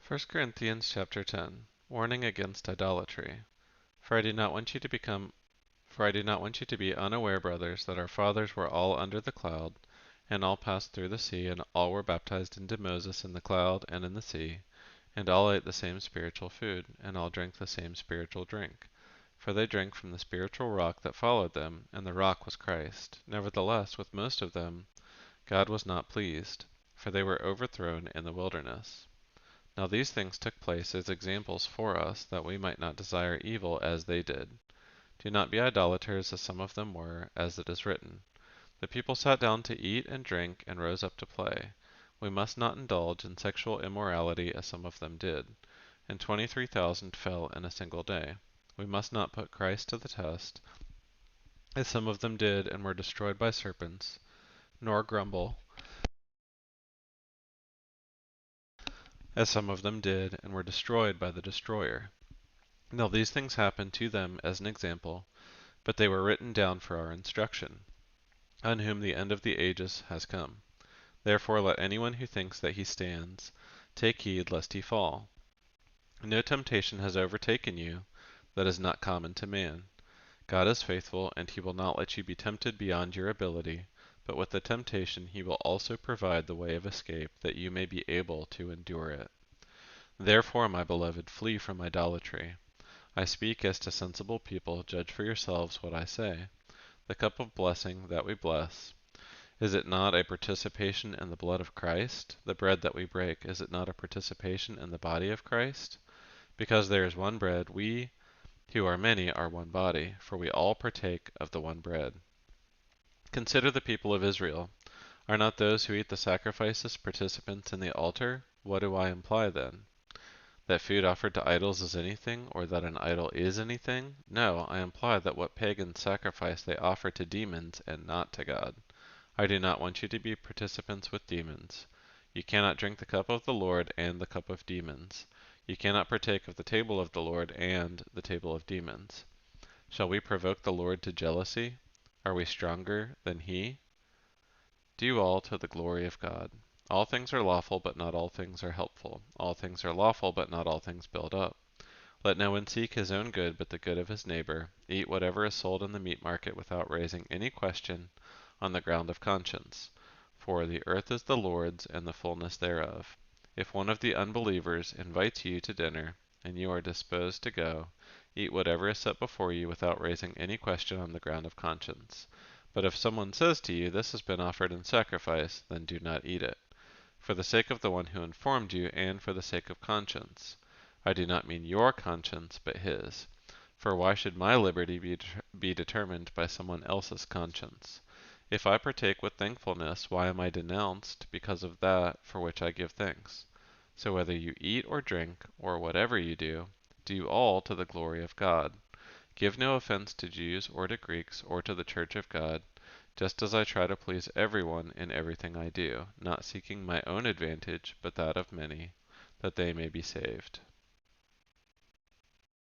First Corinthians chapter 10. Warning against idolatry. For I do not want you to become For I do not want you to be unaware, brothers, that our fathers were all under the cloud, and all passed through the sea, and all were baptized into Moses in the cloud and in the sea, and all ate the same spiritual food, and all drank the same spiritual drink. For they drank from the spiritual rock that followed them, and the rock was Christ. Nevertheless, with most of them God was not pleased, for they were overthrown in the wilderness. Now these things took place as examples for us, that we might not desire evil as they did. Do not be idolaters, as some of them were, as it is written. The people sat down to eat and drink and rose up to play. We must not indulge in sexual immorality, as some of them did, and 23,000 fell in a single day. We must not put Christ to the test, as some of them did and were destroyed by serpents, nor grumble, as some of them did and were destroyed by the destroyer. Now these things happened to them as an example, but they were written down for our instruction, on whom the end of the ages has come. Therefore let anyone who thinks that he stands take heed lest he fall. No temptation has overtaken you that is not common to man. God is faithful, and he will not let you be tempted beyond your ability, but with the temptation he will also provide the way of escape, that you may be able to endure it. Therefore, my beloved, flee from idolatry. I speak as to sensible people. Judge for yourselves what I say. The cup of blessing that we bless, is it not a participation in the blood of Christ? The bread that we break, is it not a participation in the body of Christ? Because there is one bread, we who are many are one body, for we all partake of the one bread. Consider the people of Israel. Are not those who eat the sacrifices participants in the altar? What do I imply then? That food offered to idols is anything, or that an idol is anything? No, I imply that what pagans sacrifice they offer to demons and not to God. I do not want you to be participants with demons. You cannot drink the cup of the Lord and the cup of demons. You cannot partake of the table of the Lord and the table of demons. Shall we provoke the Lord to jealousy? Are we stronger than he? Do all to the glory of God. All things are lawful, but not all things are helpful. All things are lawful, but not all things build up. Let no one seek his own good, but the good of his neighbor. Eat whatever is sold in the meat market without raising any question on the ground of conscience. For the earth is the Lord's, and the fullness thereof. If one of the unbelievers invites you to dinner, and you are disposed to go, eat whatever is set before you without raising any question on the ground of conscience. But if someone says to you, "This has been offered in sacrifice," then do not eat it, for the sake of the one who informed you, and for the sake of conscience. I do not mean your conscience, but his. For why should my liberty be determined by someone else's conscience? If I partake with thankfulness, why am I denounced because of that for which I give thanks? So whether you eat or drink, or whatever you do all to the glory of God. Give no offense to Jews or to Greeks or to the church of God, just as I try to please everyone in everything I do, not seeking my own advantage, but that of many, that they may be saved.